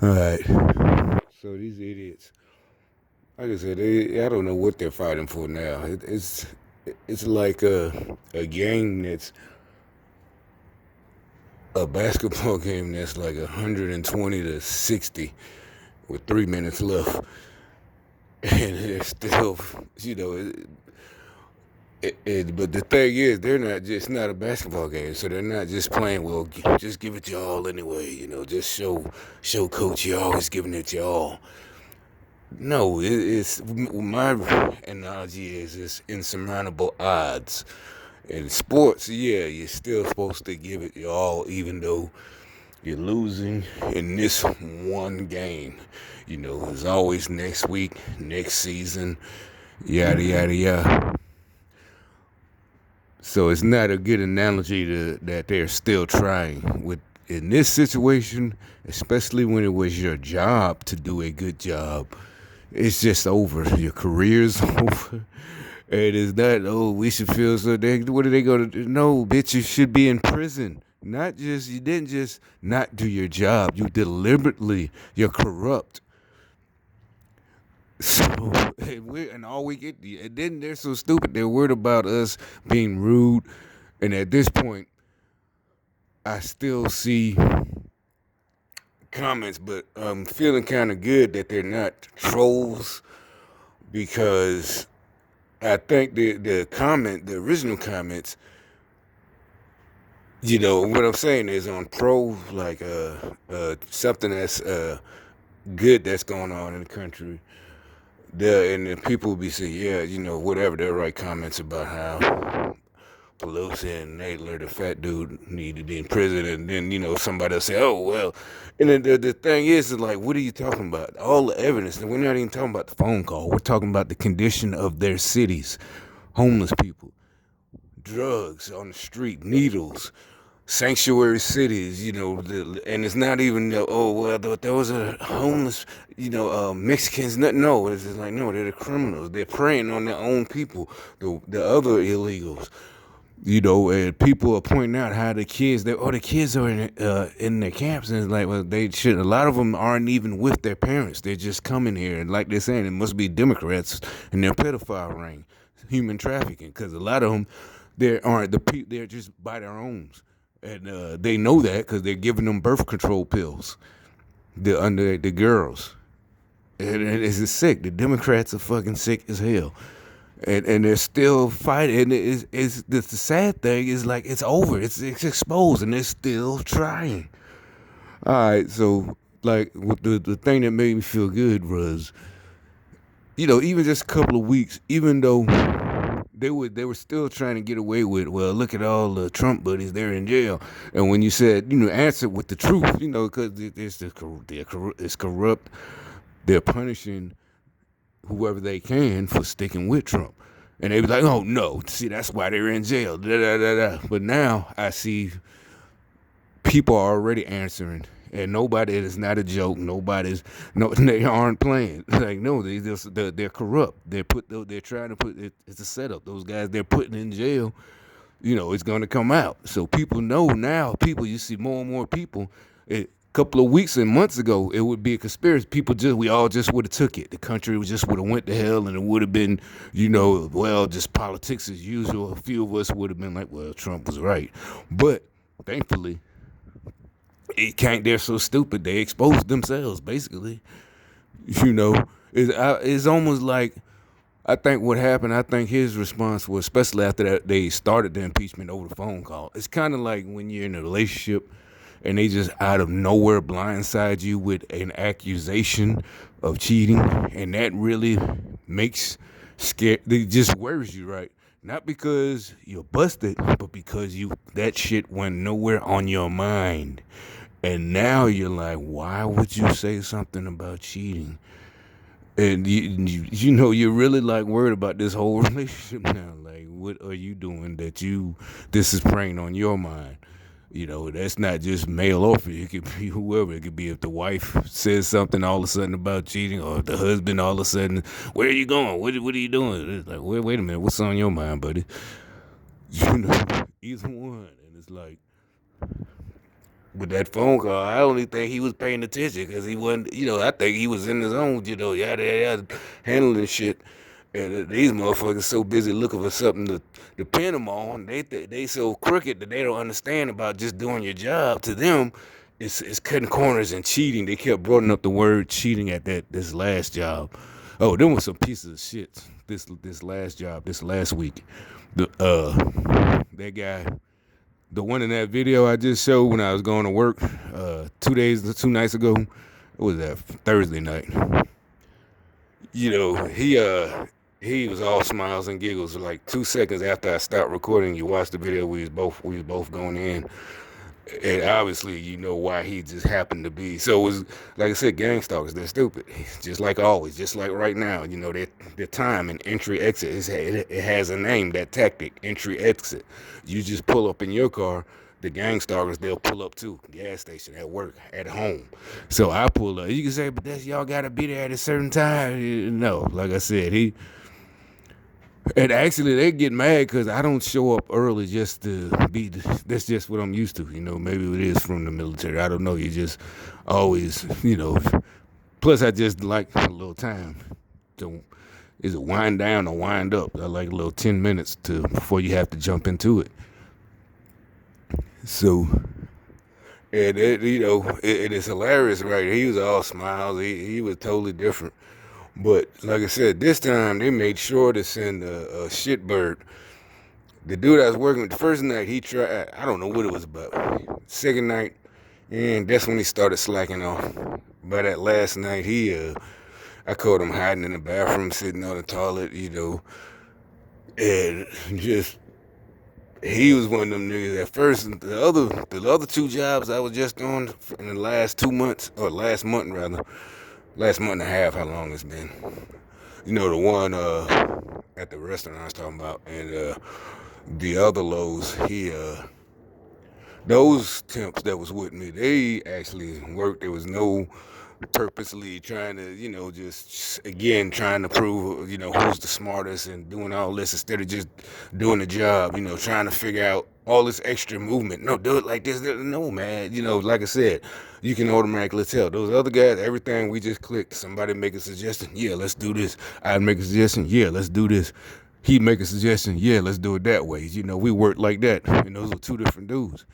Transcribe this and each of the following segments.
All right. So these idiots, like I said, I don't know what they're fighting for now. It's like a game that's a basketball game that's like 120 to 60 with 3 minutes left, and they're still, you know. But the thing is, they're not just not a basketball game, so they're not just playing. Well, just give it your all anyway. Just show coach you always giving it your all. No, it's my analogy is it's insurmountable odds. In sports, yeah, you're still supposed to give it your all, even though you're losing in this one game. There's always next week, next season, yada yada yada. So it's not a good analogy that they're still trying with in this situation, especially when it was your job to do a good job. It's just over. Your career's over. It is not. Oh, we should feel so. What are they going to do? No, bitch. You should be in prison. Not just you didn't just not do your job. You deliberately. You're corrupt. So and all we get, and then they're so stupid. They're worried about us being rude, and at this point, I still see comments, but I'm feeling kind of good that they're not trolls because I think the original comments, what I'm saying is on pro, like something that's good that's going on in the country. And then people will be saying, yeah, whatever. They'll write comments about how Pelosi and Nadler, the fat dude, need to be in prison, and then somebody will say, "Oh well," and then the thing is like, what are you talking about? All the evidence, and we're not even talking about the phone call. We're talking about the condition of their cities, homeless people, drugs on the street, needles, sanctuary cities. And it's not even oh well, there was a homeless, Mexicans. No, it's just like no, they're the criminals. They're preying on their own people, the other illegals. And people are pointing out how the kids are in their camps, and it's like, well, they should. A lot of them aren't even with their parents. They're just coming here, and like they're saying, it must be Democrats and their pedophile ring, human trafficking, because a lot of them, they aren't the people. They're just by their own, and they know that because they're giving them birth control pills. The girls, and it's sick. The Democrats are fucking sick as hell, and they're still fighting. And the sad thing is like it's over. It's exposed, and they're still trying. All right, so like the thing that made me feel good was even just a couple of weeks, even though they were still trying to get away with, well, look at all the Trump buddies, they're in jail. And when you said answer with the truth, because it's corrupt, they're punishing whoever they can for sticking with Trump. And they be like, oh no, see, that's why they're in jail. Da, da, da, da. But now I see people are already answering. And nobody, it is not a joke. Nobody's, no, they aren't playing. Like, no, they're corrupt. They're trying to put, it's a setup. Those guys they're putting in jail, it's going to come out. So people know now, you see more and more people. A couple of weeks and months ago, it would be a conspiracy. We all just would have took it. The country just would have went to hell, and it would have been, well, just politics as usual. A few of us would have been like, well, Trump was right. But thankfully, it can't. They're so stupid. They exposed themselves, basically. It's almost like I think what happened, I think his response was, especially after that they started the impeachment over the phone call. It's kind of like when you're in a relationship and they just out of nowhere blindside you with an accusation of cheating, and that really makes it just worries you, right? Not because you're busted, but because that shit went nowhere on your mind. And now you're like, why would you say something about cheating? And you're really like worried about this whole relationship now. Like, what are you doing this is preying on your mind? That's not just male or female. It could be whoever. It could be if the wife says something all of a sudden about cheating, or the husband all of a sudden, where are you going? What are you doing? It's like, wait a minute, what's on your mind, buddy? Either one. And it's like, with that phone call, I only think he was paying attention because he wasn't, I think he was in his own, yada, yada, yada, handling shit. And these motherfuckers so busy looking for something to depend them on. They so crooked that they don't understand about just doing your job. To them, it's cutting corners and cheating. They kept bringing up the word cheating at this last job. Oh, them was some pieces of shit. This last job, this last week, that guy, the one in that video I just showed when I was going to work, 2 nights ago. What was that? Thursday night. He was all smiles and giggles. Like 2 seconds after I stopped recording, you watched the video. We was both going in, and obviously you know why he just happened to be. So it was like I said, gang stalkers. They're stupid, just like always, just like right now. Their time and entry exit it has a name. That tactic, entry exit. You just pull up in your car. The gang stalkers, they'll pull up too. Gas station, at work, at home. So I pull up. You can say, but that's y'all gotta be there at a certain time. No, like I said, and actually, they get mad because I don't show up early just to be. That's just what I'm used to. Maybe it is from the military. I don't know. You just always. Plus, I just like a little time. So, is it wind down or wind up? I like a little 10 minutes before you have to jump into it. So, and it is hilarious, right? He was all smiles. He was totally different. But like I said, this time they made sure to send a shitbird. The dude I was working with the first night, he tried. I don't know what it was about. Second night, and that's when he started slacking off. By that last night, I caught him hiding in the bathroom, sitting on the toilet, and just he was one of them niggas. At first, the other two jobs I was just on in the last 2 months, or last month rather, last month and a half, how long it's been. The one at the restaurant I was talking about, and the other Lowe's, those temps that was with me, they actually worked. There was no purposely trying to, just again trying to prove, who's the smartest and doing all this instead of just doing the job, trying to figure out all this extra movement. No, do it like this. No, man. Like I said, you can automatically tell. Those other guys, everything we just clicked. Somebody make a suggestion. Yeah, let's do this. I'd make a suggestion. Yeah, let's do this. He'd make a suggestion. Yeah, let's do it that way. We work like that. And those were two different dudes.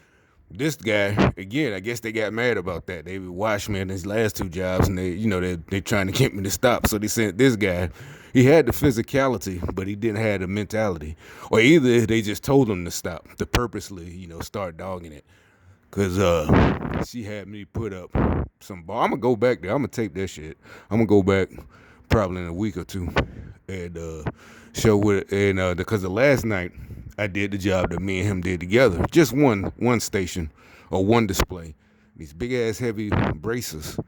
This guy, again, I guess they got mad about that. They watched me in his last two jobs, and they trying to get me to stop. So they sent this guy. He had the physicality, but he didn't have the mentality. Or either they just told him to stop, to purposely, start dogging it. Cause she had me put up some ball. I'm gonna go back there. I'm gonna tape that shit. I'm gonna go back probably in a week or two and show what. And because the last night I did the job that me and him did together. Just one station or one display. These big ass heavy braces,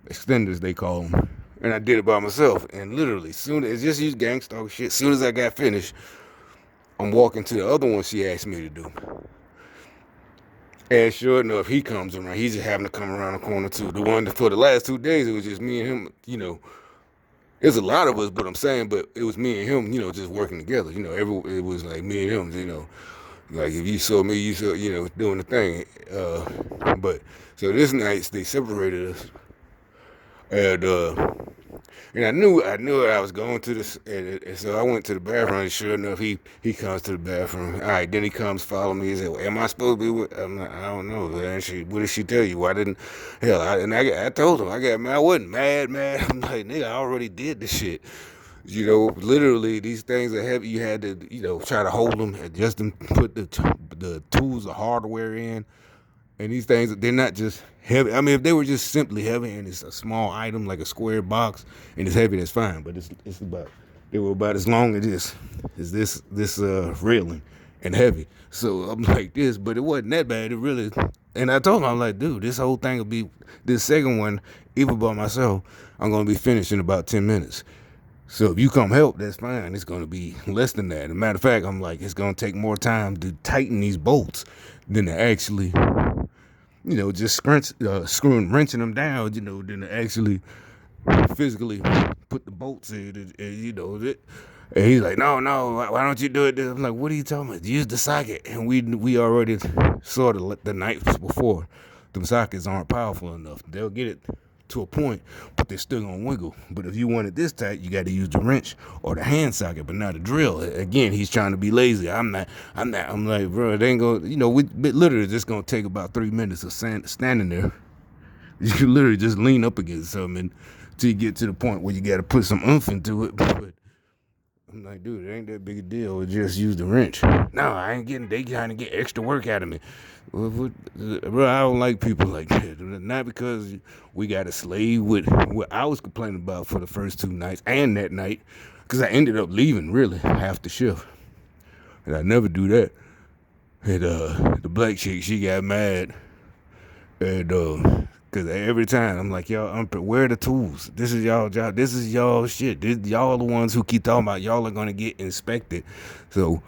extenders they call them. And I did it by myself. And literally, soon as just use gangstalk shit. Soon as I got finished, I'm walking to the other one she asked me to do. And sure enough, he comes around. He's just having to come around the corner too. The one for the last 2 days, it was just me and him. There's a lot of us, but I'm saying, but it was me and him. Just working together. It was like me and him. Like if you saw me, you saw doing the thing. But so this night they separated us, and and I knew I was going to this, and so I went to the bathroom. And sure enough, he comes to the bathroom. All right, then he comes, follow me. He said, well, "Am I supposed to be with?" I'm like, I don't know. What did she tell you? Why didn't? Hell, I told him I got mad. I wasn't mad. I'm like, nigga, I already did the shit. Literally, these things are heavy. You had to, try to hold them, adjust them, put the tools, the hardware in. And these things, they're not just heavy. I mean, if they were just simply heavy and it's a small item like a square box and it's heavy, that's fine. But they were about as long as this railing and heavy. So I'm like this, but it wasn't that bad. It really, and I told him, I'm like, dude, this whole thing will be, this second one, even by myself, I'm going to be finished in about 10 minutes. So if you come help, that's fine. It's going to be less than that. As a matter of fact, I'm like, it's going to take more time to tighten these bolts than to actually, just screwing, wrenching them down, than to actually physically put the bolts in. And he's like, no, why don't you do it? I'm like, what are you talking about? Use the socket. And we already saw the nights before. them sockets aren't powerful enough. They'll get it to a point, but they're still gonna wiggle. But if you want it this tight, you got to use the wrench or the hand socket, but not a drill. Again, he's trying to be lazy. I'm not. I'm like, bro, it ain't gonna. We literally just gonna take about 3 minutes of standing there. You can literally just lean up against something until you get to the point where you got to put some oomph into it. But I'm like, dude, it ain't that big a deal. Just use the wrench. No, I ain't getting. They trying to get extra work out of me. Bro, I don't like people like that. Not because we got a slave with what I was complaining about for the first 2 nights and that night, because I ended up leaving really half the shift, and I never do that. And the black chick, she got mad, and because every time I'm like, y'all, where are the tools? This is y'all job. This is y'all shit. Y'all the ones who keep talking about y'all are gonna get inspected. So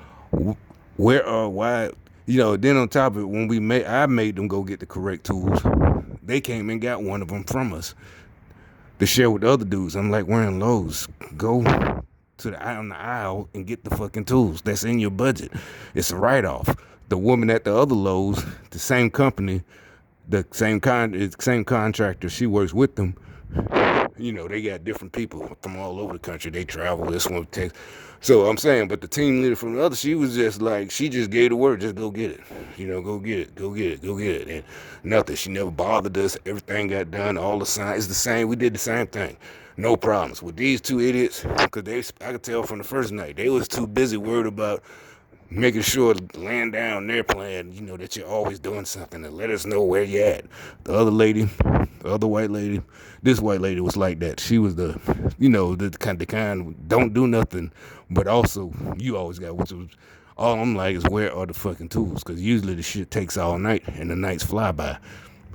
why? Then on top of it, when I made them go get the correct tools. They came and got one of them from us to share with the other dudes. I'm like, we're in Lowe's. Go to the aisle and get the fucking tools. That's in your budget. It's a write-off. The woman at the other Lowe's, the same company, the same contractor, she works with them. They got different people from all over the country. They travel. This one takes. So I'm saying, but the team leader from the other, she was just like, she just gave the word, just go get it. Go get it, go get it, go get it. And nothing. She never bothered us. Everything got done. All the signs, it's the same. We did the same thing. No problems with these 2 idiots, because I could tell from the first night they was too busy worried about making sure laying down their plan, that you're always doing something to let us know where you're at. The other lady, the other white lady, this white lady was like that. She was the kind don't do nothing, but also you always got, which was, all I'm like is, where are the fucking tools? Because usually the shit takes all night and the nights fly by.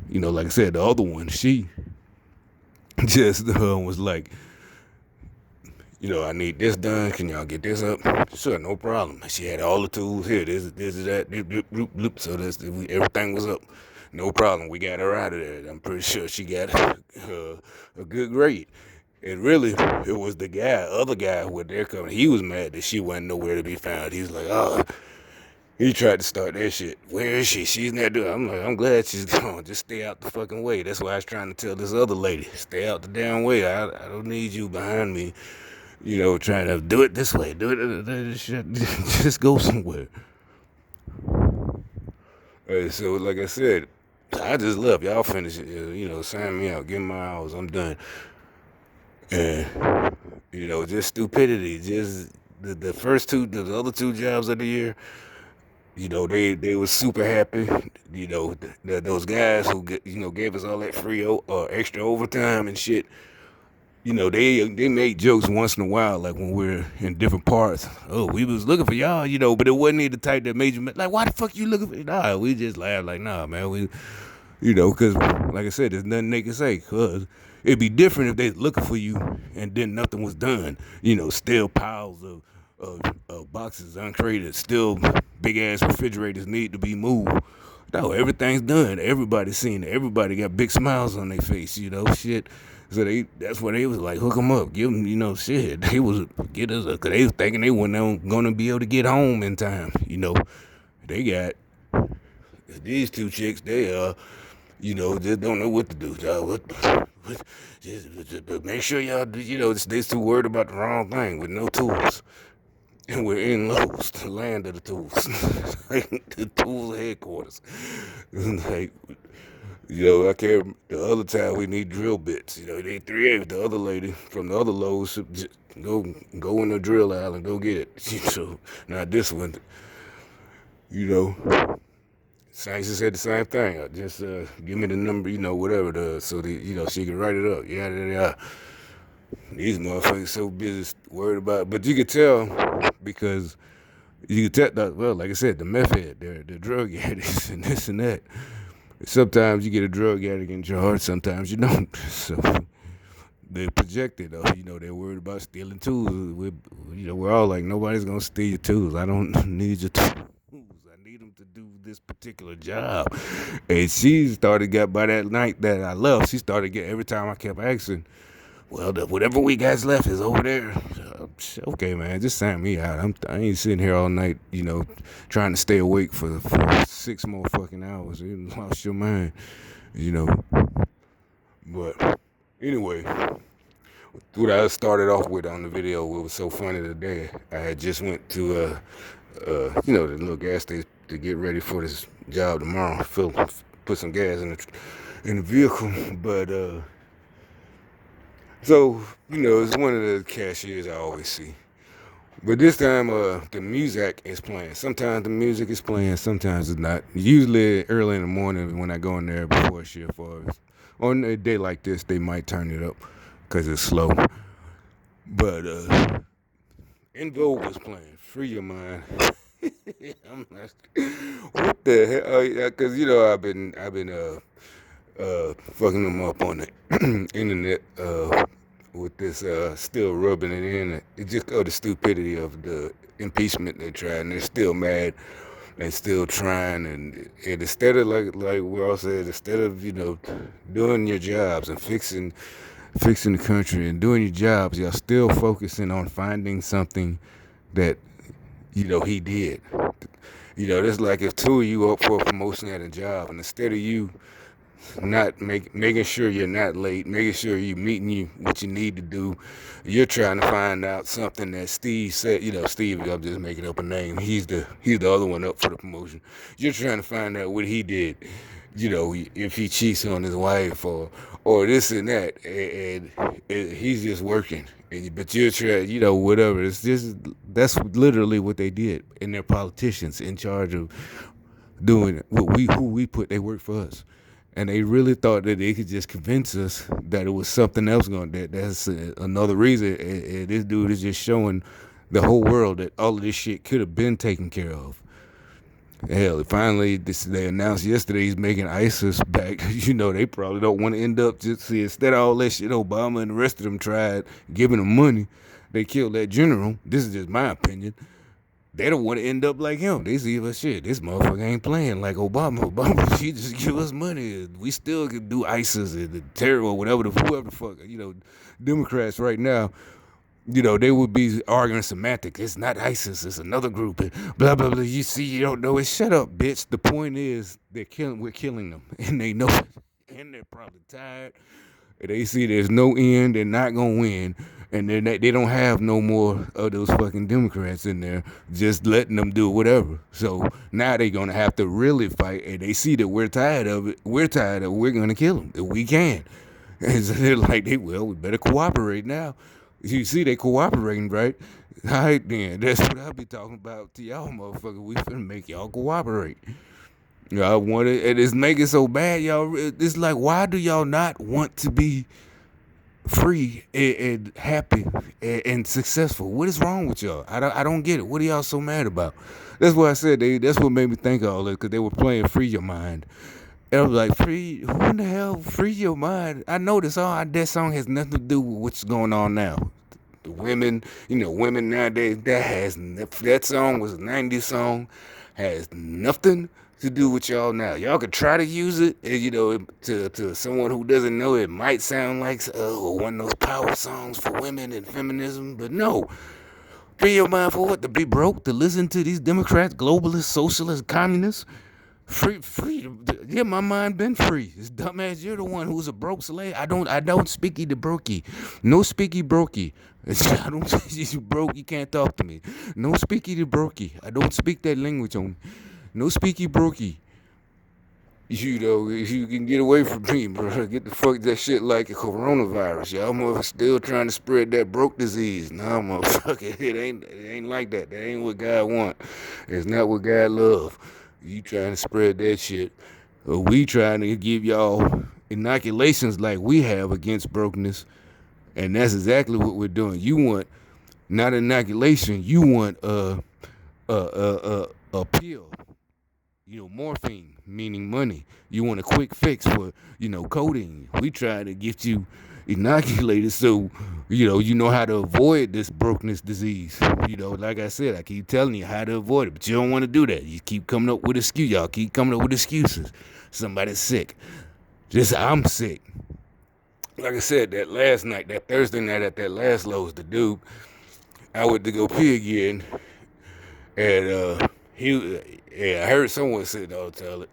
Like I said, the other one, she just was like, I need this done. Can y'all get this up? Sure, no problem. She had all the tools here. This is that. So everything was up. No problem. We got her out of there. I'm pretty sure she got a good grade. And really, it was the other guy with their company. He was mad that she wasn't nowhere to be found. He was like, oh, he tried to start that shit. Where is she? She's not doing it. I'm like, I'm glad she's gone. Just stay out the fucking way. That's why I was trying to tell this other lady. Stay out the damn way. I don't need you behind me. Trying to do it this way, just go somewhere. So, like I said, I just left. Y'all finish it. Sign me out. Give me my hours. I'm done. And, just stupidity. Just the first the other 2 jobs of the year, they was super happy. Those guys who, gave us all that free extra overtime and shit. They make jokes once in a while, like when we're in different parts. Oh, we was looking for y'all, but it wasn't even the type that made you like, why the fuck you looking for? Nah, we just laugh like, nah, man, because like I said, there's nothing they can say. Cause it'd be different if they looking for you and then nothing was done. Still piles of boxes uncrated, still big ass refrigerators need to be moved. No, everything's done. Everybody's seen it. Everybody got big smiles on their face. Shit. So that's where they was like, hook them up, give them, shit. They was get us, cause they was thinking they weren't gonna be able to get home in time. They got these 2 chicks. They just don't know what to do. Just make sure y'all, they too worried about the wrong thing with no tools. And we're in Lowe's, the land of the tools, the tools headquarters. Like. I can't. The other time we need drill bits. They need 3/8. The other lady from the other Lowe's, just go in the drill aisle and go get it. So now this one, Saints said the same thing. Just give me the number, whatever, so she can write it up. Yeah. These motherfuckers so busy worried about, but you could tell because you could tell that. Well, like I said, the meth head, they're drug addicts and this and that. Sometimes you get a drug addict in charge, sometimes you don't. So they projected, they're worried about stealing tools. We're all like, nobody's gonna steal your tools. I don't need your tools. I need them to do this particular job. And she got by that night that I left. She started getting every time I kept asking. Well, whatever we got left is over there. Okay, man, just sign me out. I ain't sitting here all night, trying to stay awake for 6 more fucking hours. You lost your mind. you know. But anyway, what I started off with on the video, what was so funny today, I had just went to the little gas station to get ready for this job tomorrow. Put some gas in the vehicle, but so it's one of the cashiers I always see. But this time, the music is playing. Sometimes the music is playing, sometimes it's not. Usually early in the morning when I go in there before shift, or on a day like this, they might turn it up because it's slow. But In Vogue was playing. Free Your Mind. I'm like, what the hell? Oh, yeah, because I've been fucking them up on the internet with this still rubbing it in. It just the stupidity of the impeachment they tried, and they're still mad and still trying. And instead of like we all said, instead of doing your jobs and fixing the country and doing your jobs, y'all still focusing on finding something that he did. That's like if two of you up for a promotion at a job, and instead of you not making sure you're not late, making sure you're meeting what you need to do, you're trying to find out something that Steve said. Steve, I'm just making up a name. He's the other one up for the promotion. You're trying to find out what he did. If he cheats on his wife or this and that, and he's just working. But you're trying, whatever. That's literally what they did, and they're politicians in charge of doing who we put. They work for us, and they really thought that they could just convince us that it was something else going. That's another reason. And this dude is just showing the whole world that all of this shit could have been taken care of. Hell, finally, they announced yesterday he's making ISIS back. They probably don't want to end up just see instead of all that shit Obama and the rest of them tried giving them money, they killed that general. This is just my opinion. They don't want to end up like him. They see us shit. This motherfucker ain't playing like Obama. Obama, he just give us money. We still can do ISIS and the terror or whatever whoever the fuck. Democrats right now, they would be arguing semantics. It's not ISIS. It's another group. And blah blah blah. You see, you don't know it. Shut up, bitch. The point is, we're killing them, and they know it, and they're probably tired. And they see there's no end. They're not gonna win, and then they don't have no more of those fucking Democrats in there, just letting them do whatever. So now they're gonna have to really fight, and they see that we're tired of it. We're tired of it. We're gonna kill them if we can. And so they're like, we better cooperate now. You see, they cooperating, right? All right, then. That's what I be talking about to y'all, motherfucker. We finna make y'all cooperate. Y'all want it, and it's making so bad, y'all. It's like, why do y'all not want to be free and happy and successful? What is wrong with y'all? I don't get it. What are y'all so mad about? That's why I said that's what made me think of all this, because they were playing Free Your Mind. And I was like, who in the hell, free your mind? I know that song has nothing to do with what's going on now. The women, women nowadays, that song was a 90s song, has nothing to do with y'all now. Y'all could try to use it, and, to someone who doesn't know, it might sound like one of those power songs for women and feminism, but no. Free your mind for what? To be broke? To listen to these Democrats, globalists, socialists, communists? Free. Yeah, my mind been free. It's dumbass. You're the one who's a broke slave. I don't speaky the brokey. No speaky brokey. I don't. You broke. You can't talk to me. No speaky the brokey. I don't speak that language on. No speaky brokey. If you can get away from me, bro, get the fuck that shit like a coronavirus. Y'all motherfuckers still trying to spread that broke disease. Nah, motherfucker, it ain't like that. That ain't what God want. It's not what God love. You trying to spread that shit. We trying to give y'all inoculations like we have against brokenness. And that's exactly what we're doing. You want not inoculation. You want a pill. Morphine, meaning money. You want a quick fix for, codeine. We try to get you inoculated so, you know how to avoid this brokenness disease. Like I said, I keep telling you how to avoid it, but you don't want to do that. You keep coming up with excuses. Y'all keep coming up with excuses. Somebody's sick. I'm sick. Like I said, that last night, that Thursday night at that last Lowe's, the dude, I went to go pee again, and I heard someone sit on the toilet,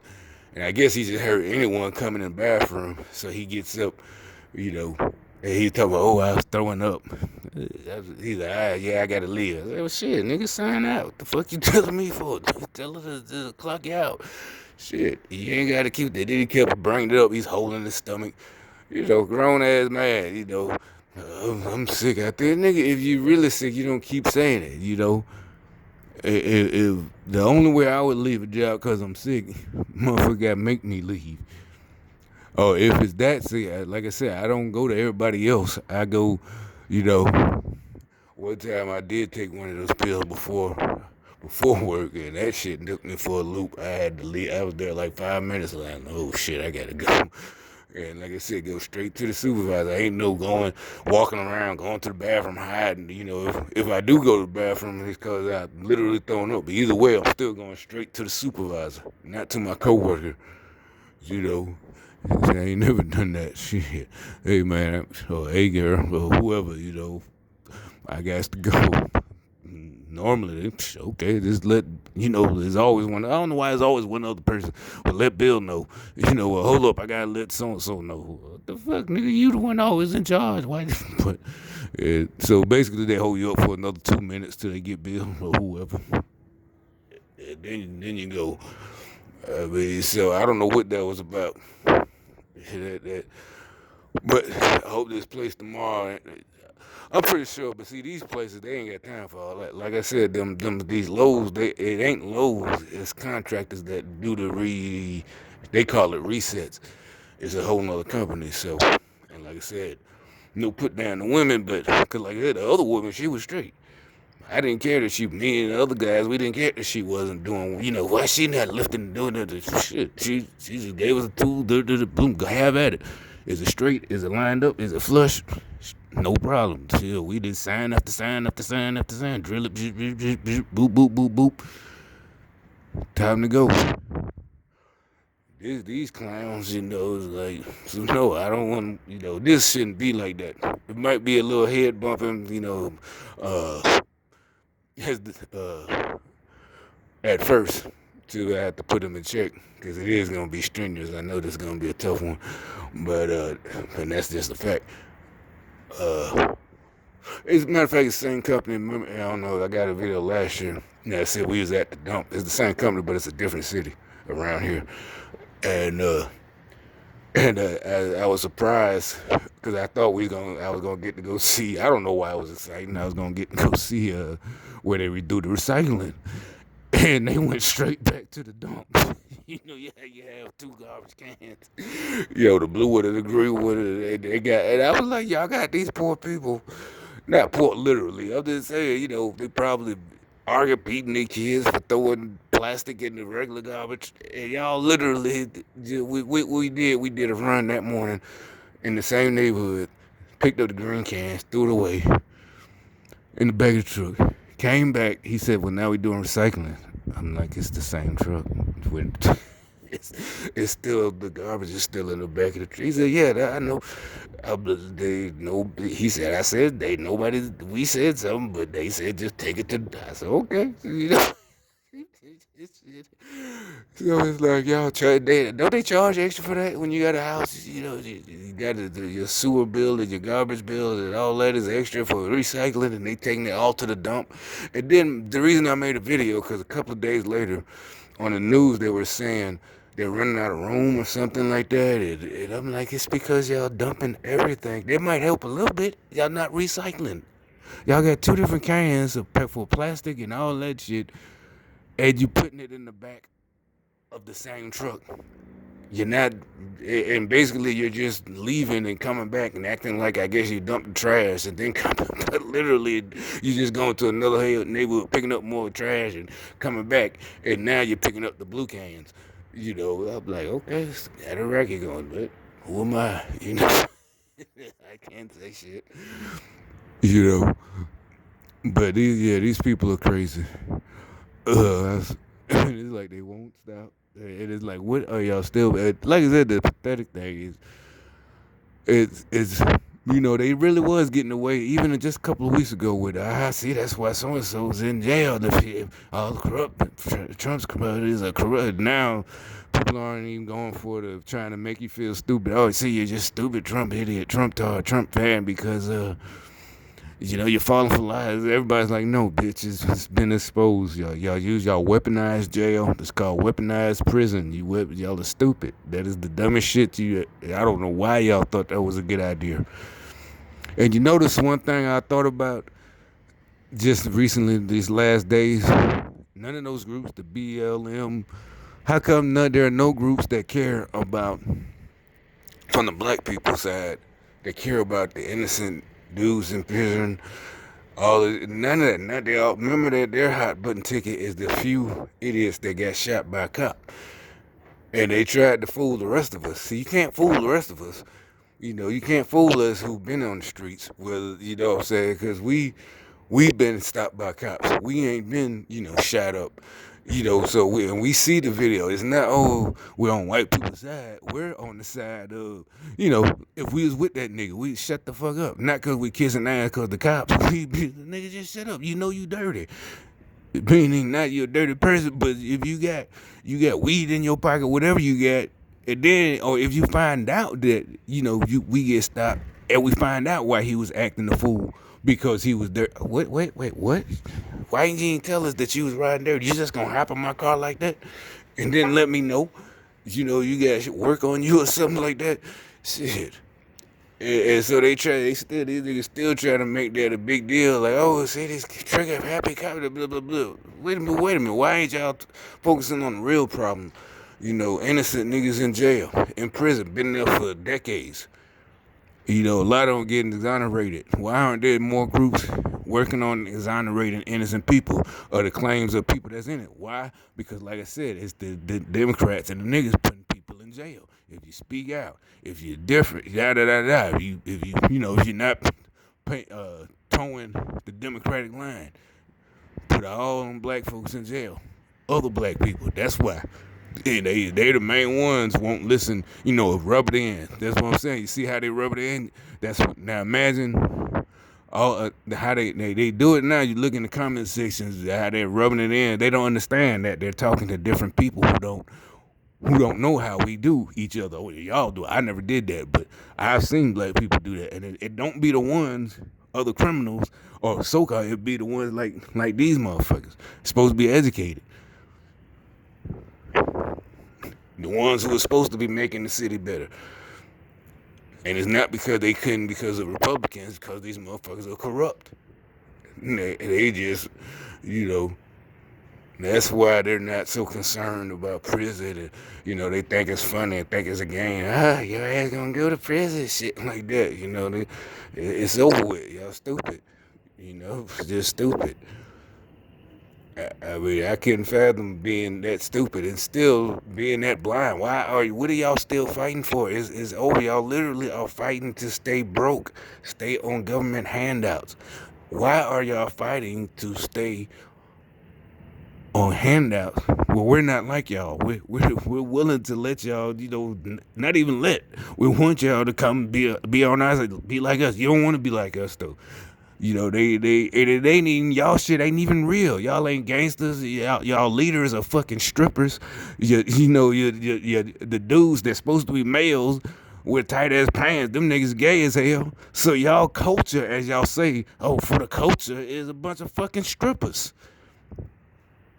And I guess he just heard anyone coming in the bathroom, so he gets up, you know, and he talking about, oh, I was throwing up. He's like, yeah, I gotta leave. I said, well, shit, nigga, sign out. What the fuck you telling me for? Tell her to clock you out. Shit, you ain't gotta keep that. Then he kept bringing it up. He's holding his stomach. Grown ass man, I'm sick out there. Nigga, if you really sick, you don't keep saying it. If the only way I would leave a job because I'm sick, motherfucker got to make me leave. Or if it's that sick, like I said, I don't go to everybody else. I go, you know, one time I did take one of those pills before work, and that shit took me for a loop. I had to leave. I was there like 5 minutes. Like, oh shit, I gotta go. And like I said, go straight to the supervisor. I ain't no walking around, going to the bathroom, hiding. If I do go to the bathroom, it's because I literally thrown up. But either way, I'm still going straight to the supervisor, not to my coworker. You know, I ain't never done that shit. Hey man, or hey girl, or whoever. I got to go. Normally, okay, just there's always one. I don't know why there's always one other person. But let Bill know. Well, hold up, I gotta let so and so know. What the fuck, nigga? You the one always in charge. Why? But so basically, they hold you up for another 2 minutes till they get Bill or whoever. And then you go. So I don't know what that was about. But I hope this place tomorrow. I'm pretty sure, but see, these places, they ain't got time for all that. Like I said, these Lowe's, it ain't Lowe's. It's contractors that do they call it resets. It's a whole nother company. So, and like I said, no put down the women, but cause like I said, the other woman, she was straight. I didn't care that me and the other guys, we didn't care that she wasn't doing, why she not lifting, doing that shit. She just gave us a tool, boom, have at it. Is it straight? Is it lined up? Is it flush? No problem. Still, we did sign after sign after sign after sign. Drill it, boop, boop, boop, boop. Time to go. These clowns, is like, so no, I don't want, this shouldn't be like that. It might be a little head bumping, as at first, to I have to put them in check, because it is going to be strenuous. I know this is going to be a tough one, but and that's just a fact. As a matter of fact, it's the same company. I don't know. I got a video last year that said we was at the dump. It's the same company, but it's a different city around here. And I was surprised because I thought I was gonna get to go see. I don't know why I was excited. I was gonna get to go see where they redo the recycling, and they went straight back to the dump. You have two garbage cans. The blue one and the green one. They got, and I was like, y'all got these poor people. Not poor, literally. I'm just saying, they probably argue beating their kids for throwing plastic in the regular garbage. And y'all literally, we did a run that morning in the same neighborhood. Picked up the green cans, threw it away in the back of the truck. Came back, he said, well, now we're doing recycling. I'm like, it's the same truck. It's still, the garbage is still in the back of the truck. He said, yeah, I know. He said, we said something, but they said just take it to, I said, okay. So it's like, y'all don't they charge extra for that when you got a house? You got your sewer bill and your garbage bill and all that is extra for recycling, and they taking it all to the dump. And then the reason I made a video, because a couple of days later on the news they were saying they're running out of room or something like that. And I'm like, it's because y'all dumping everything. That might help a little bit. Y'all not recycling. Y'all got two different cans for plastic and all that shit, and you putting it in the back of the same truck. You're not, and basically you're just leaving and coming back and acting like I guess you dumped the trash and then but literally you just going to another neighborhood picking up more trash and coming back, and now you're picking up the blue cans. I'm like, okay, got a racket going, but who am I? I can't say shit. But these people are crazy. It's like they won't stop. It is like, what are y'all still? Like I said, the pathetic thing is, it's They really was getting away, even just a couple of weeks ago with, see, that's why so and so's in jail. All the Trump's corrupt is a corrupt. Now, people aren't even going for the trying to make you feel stupid. Oh, see, you're just stupid, Trump idiot, Trump fan, because you're falling for lies. Everybody's like, no, bitch, it's been exposed. Y'all use y'all weaponized jail. It's called weaponized prison. Y'all are stupid. That is the dumbest shit. I don't know why y'all thought that was a good idea. And you notice one thing I thought about just recently, these last days, none of those groups, the BLM, how come there are no groups that care about, from the black people side, that care about the innocent dudes in prison? None of that. Not they all. Remember that their hot button ticket is the few idiots that got shot by a cop, and they tried to fool the rest of us. See, you can't fool the rest of us. You can't fool us who've been on the streets. Well, you know what I'm saying? Because we've been stopped by cops. We ain't been, shot up. So we see the video. It's not, oh, we're on white people's side. We're on the side of, if we was with that nigga, we shut the fuck up. Not because we kissing ass because the cops. Nigga, just shut up. You know you dirty. Meaning not you're a dirty person, but if you got weed in your pocket, whatever you got, and then, or if you find out that, we get stopped, and we find out why he was acting a fool, because he was there. Wait, what? Why didn't you tell us that you was riding there? You just gonna hop in my car like that, and then let me know? You guys work on you or something like that? Shit. And so these niggas still trying to make that a big deal. Like, oh, see, this trigger happy cop, blah, blah, blah. Wait a minute. Why ain't y'all focusing on the real problem? Innocent niggas in jail, in prison, been there for decades. A lot of them getting exonerated. Why aren't there more groups working on exonerating innocent people or the claims of people that's in it? Why? Because, like I said, it's the Democrats and the niggas putting people in jail. If you speak out, if you're different, If you're not towing the Democratic line, put all them black folks in jail. Other black people. That's why. And they the main ones won't listen, rub it in. That's what I'm saying. You see how they rub it in? Now imagine all how they do it now. You look in the comment sections, how they're rubbing it in. They don't understand that they're talking to different people who don't know how we do each other. Oh, y'all do. I never did that, but I've seen black people do that. And it don't be the ones, other criminals, or so-called, it be the ones like these motherfuckers. Supposed to be educated. The ones who are supposed to be making the city better. And it's not because they couldn't because of Republicans, because these motherfuckers are corrupt. They just, that's why they're not so concerned about prison. And, they think it's funny and think it's a game. Your ass gonna go to prison, shit like that. It's over with. Y'all stupid. Just stupid. I mean, I couldn't fathom being that stupid and still being that blind. What are y'all still fighting for? It's over. Y'all literally are fighting to stay broke, stay on government handouts. Why are y'all fighting to stay on handouts? Well, we're not like y'all. We're willing to let y'all, not even let. We want y'all to come be on our side, be like us. You don't want to be like us though. They ain't even, y'all shit ain't even real. Y'all ain't gangsters. Y'all leaders are fucking strippers. The dudes that's supposed to be males with tight ass pants, them niggas gay as hell. So y'all culture, as y'all say, for the culture, is a bunch of fucking strippers.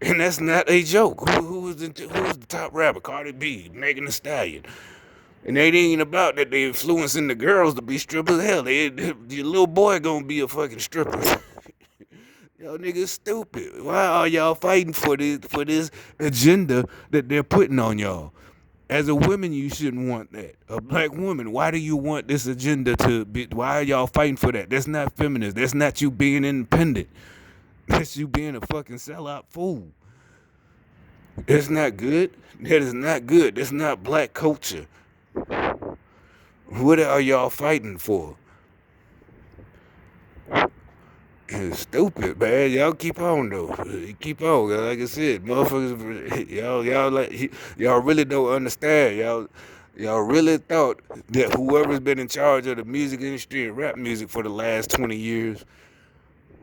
And that's not a joke. Who was the top rapper? Cardi B, Megan Thee Stallion. And it ain't about that they influencing the girls to be strippers. Hell, your little boy gonna be a fucking stripper. Y'all niggas stupid. Why are y'all fighting for this agenda that they're putting on y'all? As a woman, you shouldn't want that. A black woman, why do you want this agenda to be? Why are y'all fighting for that? That's not feminist. That's not you being independent. That's you being a fucking sellout fool. That's not good. That is not good. That's not black culture. What are y'all fighting for? It's stupid, man. Y'all keep on though. Keep on. Like I said, motherfuckers. Y'all really don't understand. Y'all really thought that whoever's been in charge of the music industry and rap music for the last 20 years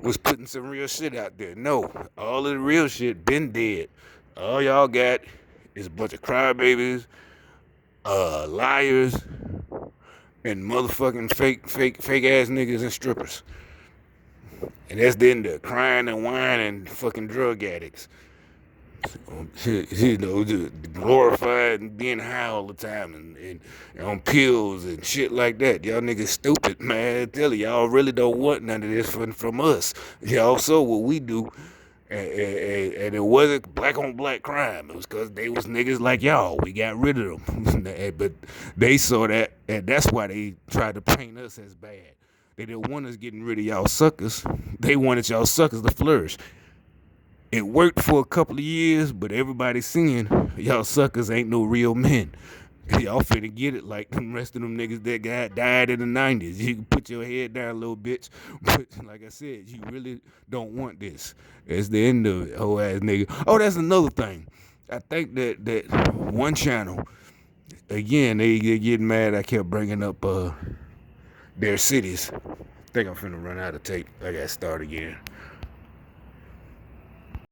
was putting some real shit out there. No, all of the real shit been dead. All y'all got is a bunch of crybabies, liars, and motherfucking fake ass niggas and strippers. And that's then the crying and whining and fucking drug addicts. You know, just glorified and being high all the time and on pills and shit like that. Y'all niggas stupid, man. I tell you, y'all really don't want none of this from us. Y'all saw what we do. And it wasn't black on black crime. It was because they was niggas like y'all. We got rid of them. But they saw that, and that's why they tried to paint us as bad. They didn't want us getting rid of y'all suckers. They wanted y'all suckers to flourish. It worked for a couple of years, but everybody's seeing y'all suckers ain't no real men. Y'all finna get it like the rest of them niggas that died in the 90s. You can put your head down, little bitch. But like I said, you really don't want this. It's the end of it, whole ass nigga. Oh, that's another thing. I think that one channel, again, they getting mad. I kept bringing up their cities. I think I'm finna run out of tape. I gotta start again.